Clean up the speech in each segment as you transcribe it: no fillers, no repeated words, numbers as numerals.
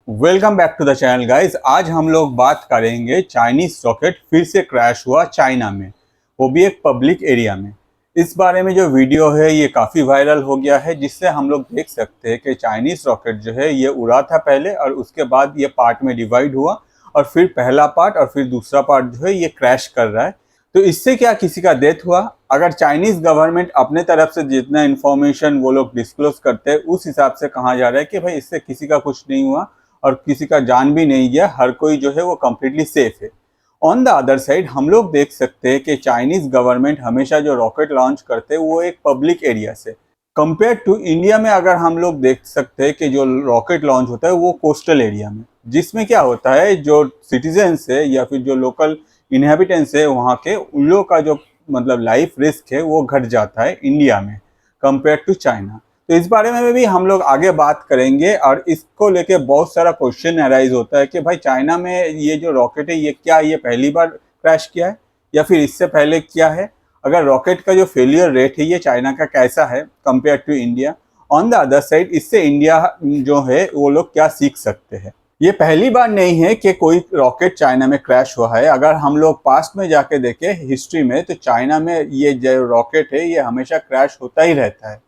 Welcome back to the channel guys. आज हम लोग बात करेंगे चाइनीज रॉकेट फिर से क्रैश हुआ चाइना में, वो भी एक पब्लिक एरिया में। इस बारे में जो वीडियो है ये काफ़ी वायरल हो गया है, जिससे हम लोग देख सकते हैं कि चाइनीज रॉकेट जो है ये उड़ा था पहले और उसके बाद ये पार्ट में डिवाइड हुआ और फिर पहला पार्ट और फिर दूसरा पार्ट जो है ये क्रैश कर रहा है। तो इससे क्या किसी का डेथ हुआ? अगर चाइनीज गवर्नमेंट अपने तरफ से जितना इन्फॉर्मेशन वो लोग डिस्क्लोज करते हैं उस हिसाब से कहा जा रहा है कि भाई इससे किसी का कुछ नहीं हुआ और किसी का जान भी नहीं गया, हर कोई जो है वो कम्प्लीटली सेफ है। ऑन द अदर साइड हम लोग देख सकते हैं कि चाइनीज गवर्नमेंट हमेशा जो रॉकेट लॉन्च करते हैं वो एक पब्लिक एरिया से कंपेयर टू इंडिया में। अगर हम लोग देख सकते हैं कि जो रॉकेट लॉन्च होता है वो कोस्टल एरिया में, जिसमें क्या होता है जो सिटीजन्स है या फिर जो लोकल इनहेबिटेंट्स है वहाँ के, उन लोगों का जो मतलब लाइफ रिस्क है वो घट जाता है इंडिया में कंपेयर टू चाइना। तो इस बारे में भी हम लोग आगे बात करेंगे और इसको लेके बहुत सारा क्वेश्चन अराइज होता है कि भाई चाइना में ये जो रॉकेट है ये क्या ये पहली बार क्रैश किया है या फिर इससे पहले किया है? अगर रॉकेट का जो फेलियर रेट है ये चाइना का कैसा है compare to India? On the other side इससे इंडिया जो है वो लोग क्या सीख सकते हैं? ये पहली बार नहीं है कि कोई रॉकेट चाइना में क्रैश हुआ है। अगर हम लोग पास्ट में जाके देखें हिस्ट्री में तो चाइना में ये जो रॉकेट है ये हमेशा क्रैश होता ही रहता है।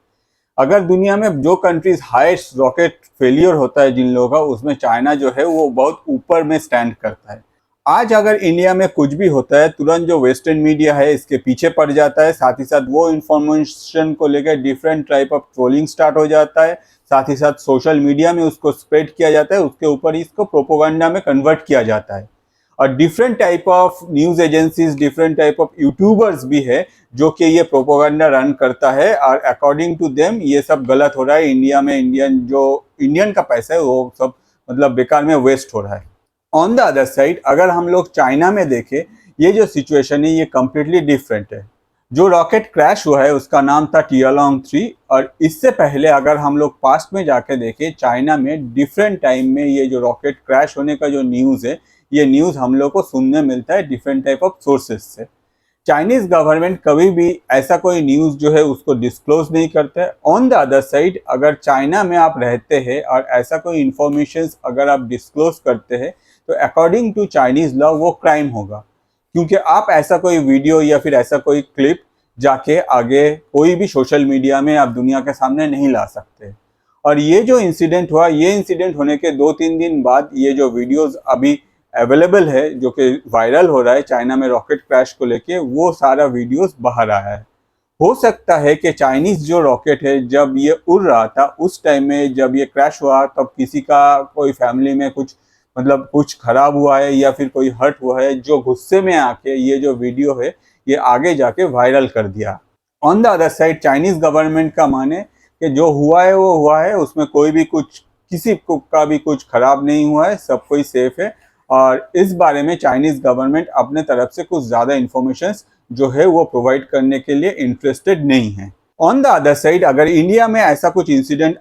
अगर दुनिया में जो कंट्रीज हाईएस्ट रॉकेट फेलियर होता है जिन लोगों का, उसमें चाइना जो है वो बहुत ऊपर में स्टैंड करता है। आज अगर इंडिया में कुछ भी होता है तुरंत जो वेस्टर्न मीडिया है इसके पीछे पड़ जाता है, साथ ही साथ वो इंफॉर्मेशन को लेकर different type of trolling start हो जाता है, साथ ही साथ सोशल मीडिया में उसको स्प्रेड किया जाता है, उसके ऊपर इसको प्रोपोगंडा में कन्वर्ट किया जाता है। और different type of news agencies, different type of YouTubers भी है जो कि ये प्रोपोगंडा रन करता है और अकॉर्डिंग टू देम ये सब गलत हो रहा है इंडिया में। इंडियन का पैसा है वो सब मतलब बेकार में वेस्ट हो रहा है। ऑन द अदर साइड अगर हम लोग चाइना में देखें, ये जो सिचुएशन है ये कम्प्लीटली डिफरेंट है। जो रॉकेट क्रैश हुआ है उसका नाम था टियालोंग 3 और इससे पहले अगर हम लोग पास्ट में जाके देखें चाइना में डिफरेंट टाइम में ये जो रॉकेट क्रैश होने का जो न्यूज़ है ये न्यूज़ हम लोग को सुनने मिलता है डिफरेंट टाइप ऑफ सोर्सेज से। चाइनीज गवर्नमेंट कभी भी ऐसा कोई न्यूज़ जो है उसको डिस्क्लोज नहीं करते है। ऑन द अदर साइड अगर चाइना में आप रहते हैं और ऐसा कोई इंफॉर्मेशन अगर आप डिस्क्लोज करते हैं तो अकॉर्डिंग टू चाइनीज लॉ वो क्राइम होगा, क्योंकि आप ऐसा कोई वीडियो या फिर ऐसा कोई क्लिप जाके आगे कोई भी सोशल मीडिया में आप दुनिया के सामने नहीं ला सकते। और ये जो इंसिडेंट हुआ, ये इंसिडेंट होने के 2-3 दिन बाद ये जो वीडियोस अभी अवेलेबल है जो कि वायरल हो रहा है चाइना में रॉकेट क्रैश को लेके, वो सारा वीडियोस बाहर आया है। हो सकता है कि चाइनीज जो रॉकेट है जब ये उड़ रहा था उस टाइम में जब ये क्रैश हुआ तब किसी का कोई फैमिली में कुछ मतलब कुछ खराब हुआ है या फिर कोई हर्ट हुआ है, जो गुस्से में आके ये जो वीडियो है ये आगे जाके वायरल कर दिया। On the other side Chinese government का माने कि जो हुआ है वो हुआ है, उसमें कोई भी कुछ किसी को का भी कुछ खराब नहीं हुआ है, सब कोई सेफ है। और इस बारे में चाइनीज गवर्नमेंट अपने तरफ से कुछ ज़्यादा इंफॉर्मेशन जो है वो प्रोवाइड करने के लिए इंटरेस्टेड नहीं है। ऑन द अदर साइड अगर इंडिया में ऐसा कुछ इंसिडेंट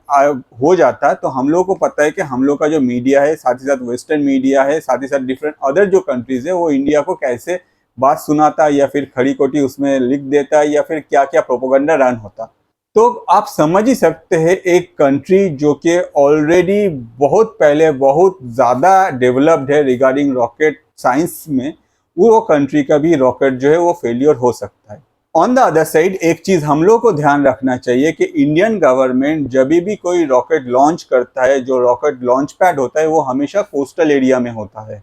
हो जाता तो हम लोगों को पता है कि हम लोग का जो मीडिया है, साथ ही साथ वेस्टर्न मीडिया है, साथ ही साथ डिफरेंट अदर जो कंट्रीज है, वो इंडिया को कैसे बात सुनाता या फिर खड़ी खोटी उसमें लिख देता या फिर क्या क्या प्रोपोगंडा रन होता। तो आप समझ ही सकते हैं एक कंट्री जो कि ऑलरेडी बहुत पहले बहुत ज़्यादा डेवलप्ड है रिगार्डिंग रॉकेट साइंस में, वो कंट्री का भी रॉकेट जो है वो फेलियर हो सकता है। ऑन द अदर साइड एक चीज़ हम लोग को ध्यान रखना चाहिए कि इंडियन गवर्नमेंट जब भी कोई रॉकेट लॉन्च करता है, जो रॉकेट लॉन्च पैड होता है वो हमेशा कोस्टल एरिया में होता है।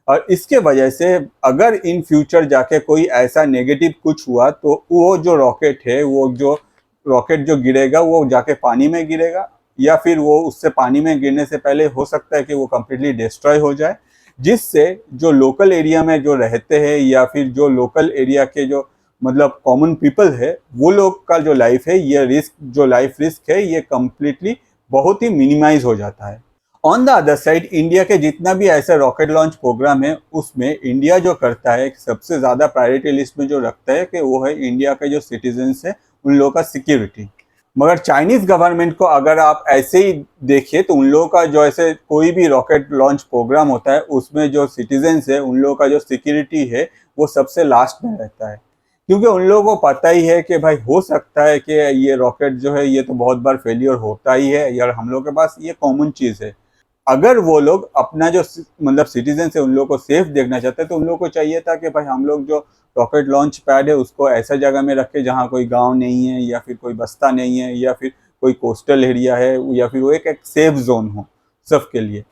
और इसके वजह से अगर इन फ्यूचर जाके कोई ऐसा नेगेटिव कुछ हुआ तो वो जो रॉकेट है, वो जो रॉकेट जो गिरेगा वो जाके पानी में गिरेगा या फिर वो उससे पानी में गिरने से पहले हो सकता है कि वो कम्प्लीटली डिस्ट्रॉय हो जाए, जिससे जो लोकल एरिया में जो रहते हैं या फिर जो लोकल एरिया के जो मतलब कॉमन पीपल है वो लोग का जो लाइफ है, ये रिस्क जो लाइफ रिस्क है ये कम्प्लीटली बहुत ही मिनिमाइज हो जाता है। On the other side India के जितना भी ऐसे रॉकेट लॉन्च प्रोग्राम है उसमें इंडिया जो करता है सबसे ज़्यादा प्रायोरिटी लिस्ट में जो रखता है कि वो है इंडिया के जो सिटीजन्स है उन लोगों का सिक्योरिटी। मगर चाइनीज गवर्नमेंट को अगर आप ऐसे ही देखिए तो उन लोगों का जो ऐसे कोई भी रॉकेट लॉन्च प्रोग्राम होता है उसमें जो सिटीजन्स है उन लोगों का जो सिक्योरिटी है वो सबसे लास्ट में रहता है, क्योंकि उन लोगों को पता ही है कि भाई हो सकता है कि ये रॉकेट जो है ये तो बहुत बार फेलियर होता ही है यार, हम लोग के पास ये कॉमन चीज़ है। अगर वो लोग अपना जो मतलब सिटीजन है उन लोगों को सेफ देखना चाहते हैं, तो उन लोगों को चाहिए था कि भाई हम लोग जो रॉकेट लॉन्च पैड है उसको ऐसा जगह में रखें जहाँ कोई गांव नहीं है, या फिर कोई बस्ता नहीं है, या फिर कोई कोस्टल एरिया है, या फिर वो एक सेफ जोन हो सबके लिए।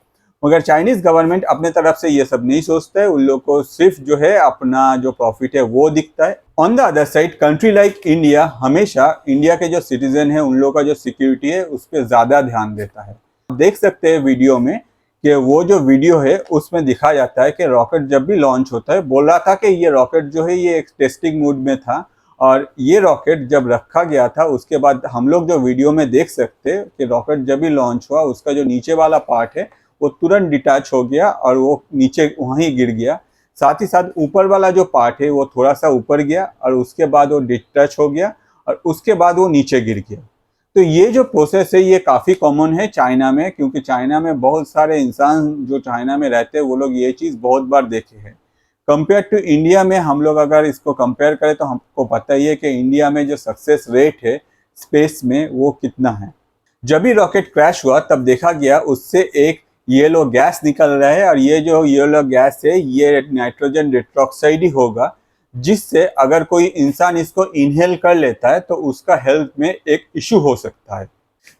मगर चाइनीज गवर्नमेंट अपने तरफ से ये सब नहीं सोचता है, उन लोग को सिर्फ जो है अपना जो प्रॉफिट है वो दिखता है। On the other side country like India हमेशा इंडिया के जो सिटीजन है उन लोगों का जो सिक्योरिटी है उस पर ज़्यादा ध्यान देता है। आप देख सकते हैं वीडियो में कि वो जो वीडियो है उसमें दिखाया जाता है कि रॉकेट जब भी लॉन्च होता है, बोल रहा था कि ये रॉकेट जो है ये एक टेस्टिंग मोड में था, और ये रॉकेट जब रखा गया था उसके बाद हम लोग जो वीडियो में देख सकते हैं कि रॉकेट जब भी लॉन्च हुआ उसका जो नीचे वाला पार्ट है वो तुरंत डिटैच हो गया और वो नीचे वहीं गिर गया। साथ ही साथ ऊपर वाला जो पार्ट है वो थोड़ा सा ऊपर गया और उसके बाद वो डिटैच हो गया और उसके बाद वो नीचे गिर गया। तो ये जो प्रोसेस है ये काफ़ी कॉमन है चाइना में, क्योंकि चाइना में बहुत सारे इंसान जो चाइना में रहते हैं वो लोग ये चीज़ बहुत बार देखे हैं। कंपेयर टू इंडिया में हम लोग अगर इसको कंपेयर करें तो हमको पता ही है कि इंडिया में जो सक्सेस रेट है स्पेस में वो कितना है। जब भी रॉकेट क्रैश हुआ तब देखा गया उससे एक येलो गैस निकल रहा है, और ये जो येलो गैस है ये नाइट्रोजन टेट्राऑक्साइड ही होगा, जिससे अगर कोई इंसान इसको इनहेल कर लेता है तो उसका हेल्थ में एक इशू हो सकता है।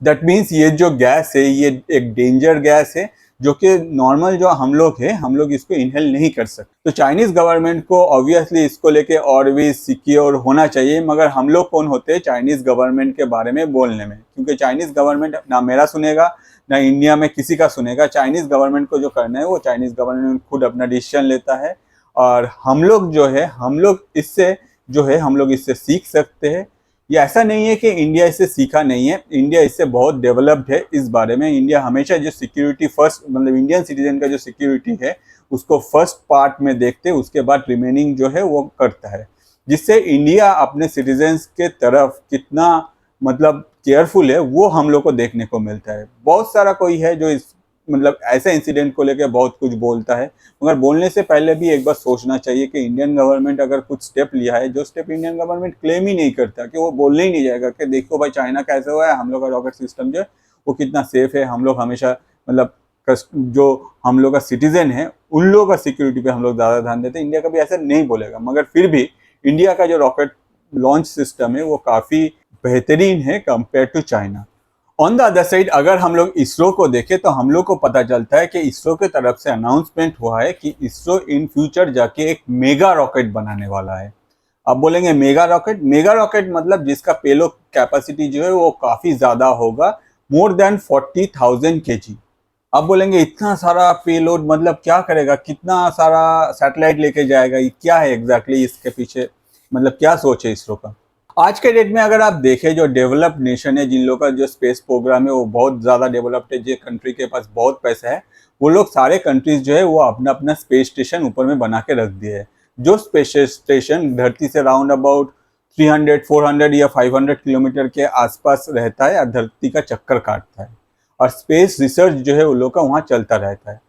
दैट मीन्स ये जो गैस है ये एक डेंजर गैस है जो कि नॉर्मल जो हम लोग हैं हम लोग इसको इनहेल नहीं कर सकते। तो चाइनीज गवर्नमेंट को ऑब्वियसली इसको लेके और भी सिक्योर होना चाहिए, मगर हम लोग कौन होते हैं चाइनीज गवर्नमेंट के बारे में बोलने में, क्योंकि चाइनीज गवर्नमेंट ना मेरा सुनेगा ना इंडिया में किसी का सुनेगा। चाइनीज गवर्नमेंट को जो करना है वो चाइनीज गवर्नमेंट खुद अपना डिसीजन लेता है, और हम लोग जो है हम लोग इससे सीख सकते हैं। ये ऐसा नहीं है कि इंडिया इससे सीखा नहीं है, इंडिया इससे बहुत डेवलप्ड है इस बारे में। इंडिया हमेशा जो सिक्योरिटी फर्स्ट मतलब इंडियन सिटीजन का जो सिक्योरिटी है उसको फर्स्ट पार्ट में देखते उसके बाद रिमेनिंग जो है वो करता है, जिससे इंडिया अपने सिटीजन्स के तरफ कितना मतलब केयरफुल है वो हम लोग को देखने को मिलता है। बहुत सारा कोई है जो इस मतलब ऐसे इंसिडेंट को लेकर बहुत कुछ बोलता है, मगर बोलने से पहले भी एक बार सोचना चाहिए कि इंडियन गवर्नमेंट अगर कुछ स्टेप लिया है, जो स्टेप इंडियन गवर्नमेंट क्लेम ही नहीं करता, कि वो बोलने ही नहीं जाएगा कि देखो भाई चाइना कैसे हुआ है, हम लोग का रॉकेट सिस्टम जो है वो कितना सेफ है, हम लोग हमेशा मतलब जो हम लोग का सिटीजन है उन लोगों का सिक्योरिटी पे हम लोग ज़्यादा ध्यान देते हैं। इंडिया कभी ऐसा नहीं बोलेगा, मगर फिर भी इंडिया का जो रॉकेट लॉन्च सिस्टम है वो काफ़ी बेहतरीन है compare to China. On the other side अगर हम लोग इसरो को देखें तो हम लोग को पता चलता है कि इसरो की तरफ से अनाउंसमेंट हुआ है कि इसरो इन फ्यूचर जाके एक मेगा रॉकेट बनाने वाला है। आप बोलेंगे मेगा रॉकेट मतलब जिसका पेलोड कैपेसिटी जो है वो काफ़ी ज़्यादा होगा, मोर देन 40,000 kg। आप बोलेंगे इतना सारा पेलोड मतलब क्या करेगा, कितना सारा सैटेलाइट लेके जाएगा, ये क्या है एग्जैक्टली इसके पीछे मतलब क्या सोच है इसरो का। आज के डेट में अगर आप देखें जो डेवलप्ड नेशन है, जिन लोगों का जो स्पेस प्रोग्राम है वो बहुत ज़्यादा डेवलप्ड है, जो कंट्री के पास बहुत पैसा है, वो लोग सारे कंट्रीज जो है वो अपना अपना स्पेस स्टेशन ऊपर में बना के रख दिए है। जो स्पेस स्टेशन धरती से राउंड अबाउट 300, 400 या 500 किलोमीटर के आसपास रहता है और धरती का चक्कर काटता है, और स्पेस रिसर्च जो है वो लोग का वहाँ चलता रहता है।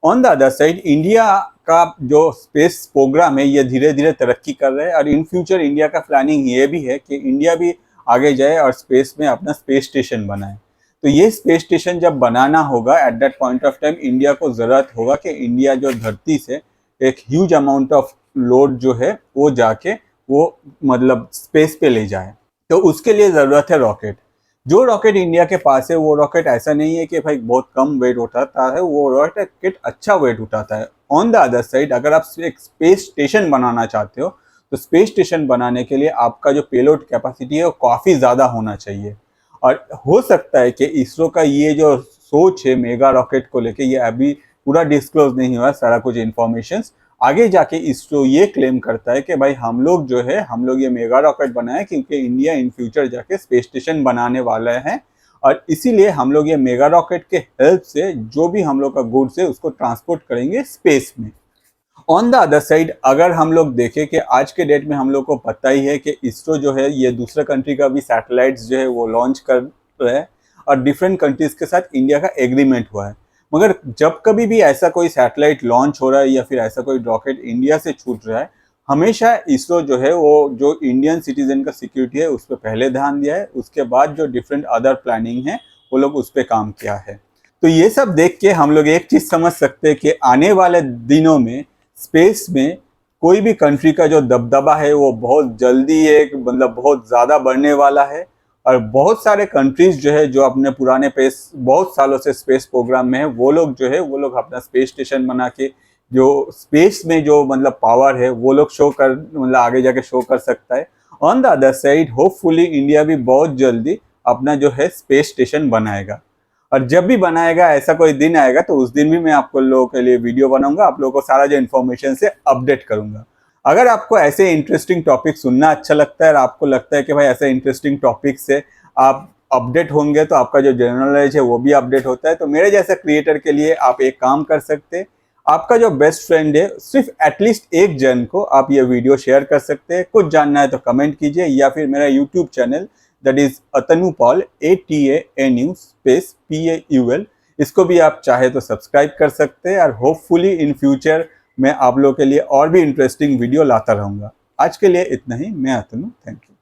On the other side India का जो स्पेस प्रोग्राम है ये धीरे धीरे तरक्की कर रहा है, और इन फ्यूचर इंडिया का प्लानिंग ये भी है कि इंडिया भी आगे जाए और स्पेस में अपना स्पेस स्टेशन बनाए। तो ये स्पेस स्टेशन जब बनाना होगा at that point of time India को ज़रूरत होगा कि इंडिया जो धरती से एक ह्यूज अमाउंट ऑफ लोड जो है वो जाके वो मतलब स्पेस पे ले जाए। तो उसके लिए ज़रूरत है रॉकेट। जो रॉकेट इंडिया के पास है वो रॉकेट ऐसा नहीं है कि भाई बहुत कम वेट उठाता है, वो रॉकेट अच्छा वेट उठाता है। ऑन द अदर साइड अगर आप एक स्पेस स्टेशन बनाना चाहते हो तो स्पेस स्टेशन बनाने के लिए आपका जो पेलोड कैपेसिटी है वो काफ़ी ज़्यादा होना चाहिए। और हो सकता है कि इसरो का ये जो सोच है मेगा रॉकेट को लेके ये अभी पूरा डिस्क्लोज नहीं हुआ सारा कुछ इन्फॉर्मेशन। आगे जाके इसरो ये क्लेम करता है कि भाई हम लोग ये मेगा रॉकेट बनाए क्योंकि इंडिया इन फ्यूचर जाके स्पेस स्टेशन बनाने वाला है, और इसीलिए हम लोग ये मेगा रॉकेट के हेल्प से जो भी हम लोग का गुड्स है उसको ट्रांसपोर्ट करेंगे स्पेस में। ऑन द अदर साइड अगर हम लोग देखें कि आज के डेट में हम लोग को पता ही है कि इसरो जो है ये दूसरे कंट्री का भी सैटेलाइट्स जो है वो लॉन्च कर रहा है, और डिफरेंट कंट्रीज के साथ इंडिया का एग्रीमेंट हुआ है। मगर जब कभी भी ऐसा कोई सैटेलाइट लॉन्च हो रहा है या फिर ऐसा कोई रॉकेट इंडिया से छूट रहा है, हमेशा इसरो जो है वो जो इंडियन सिटीजन का सिक्योरिटी है उस पर पहले ध्यान दिया है, उसके बाद जो डिफरेंट अदर प्लानिंग है वो लोग उस पर काम किया है। तो तो ये सब देख के हम लोग एक चीज़ समझ सकते हैं कि आने वाले दिनों में स्पेस में कोई भी कंट्री का जो दबदबा है वो बहुत जल्दी एक मतलब बहुत ज़्यादा बढ़ने वाला है। और बहुत सारे कंट्रीज जो है जो अपने पुराने बहुत सालों से स्पेस प्रोग्राम में है, वो लोग अपना स्पेस स्टेशन बना के जो स्पेस में जो मतलब पावर है वो लोग मतलब आगे जाके शो कर सकता है। On the other side hopefully India भी बहुत जल्दी अपना जो है स्पेस स्टेशन बनाएगा। और जब भी बनाएगा ऐसा कोई दिन आएगा तो उस दिन भी मैं आपको लोगों के लिए वीडियो बनाऊंगा, आप लोगों को सारा जो इन्फॉर्मेशन से अपडेट करूंगा। अगर आपको ऐसे इंटरेस्टिंग टॉपिक सुनना अच्छा लगता है और आपको लगता है कि भाई ऐसे इंटरेस्टिंग टॉपिक से आप अपडेट होंगे तो आपका जो जनरल नॉलेज है वो भी अपडेट होता है, तो मेरे जैसे क्रिएटर के लिए आप एक काम कर सकते हैं, आपका जो बेस्ट फ्रेंड है सिर्फ एटलीस्ट एक जन को आप ये वीडियो शेयर कर सकते हैं। कुछ जानना है तो कमेंट कीजिए, या फिर मेरा YouTube channel that is Atanu Paul ATANU space PAUL, इसको भी आप चाहे तो सब्सक्राइब कर सकते हैं। और होपफुली इन फ्यूचर मैं आप लोगों के लिए और भी इंटरेस्टिंग वीडियो लाता रहूँगा। आज के लिए इतना ही। मैं अतनु, थैंक यू।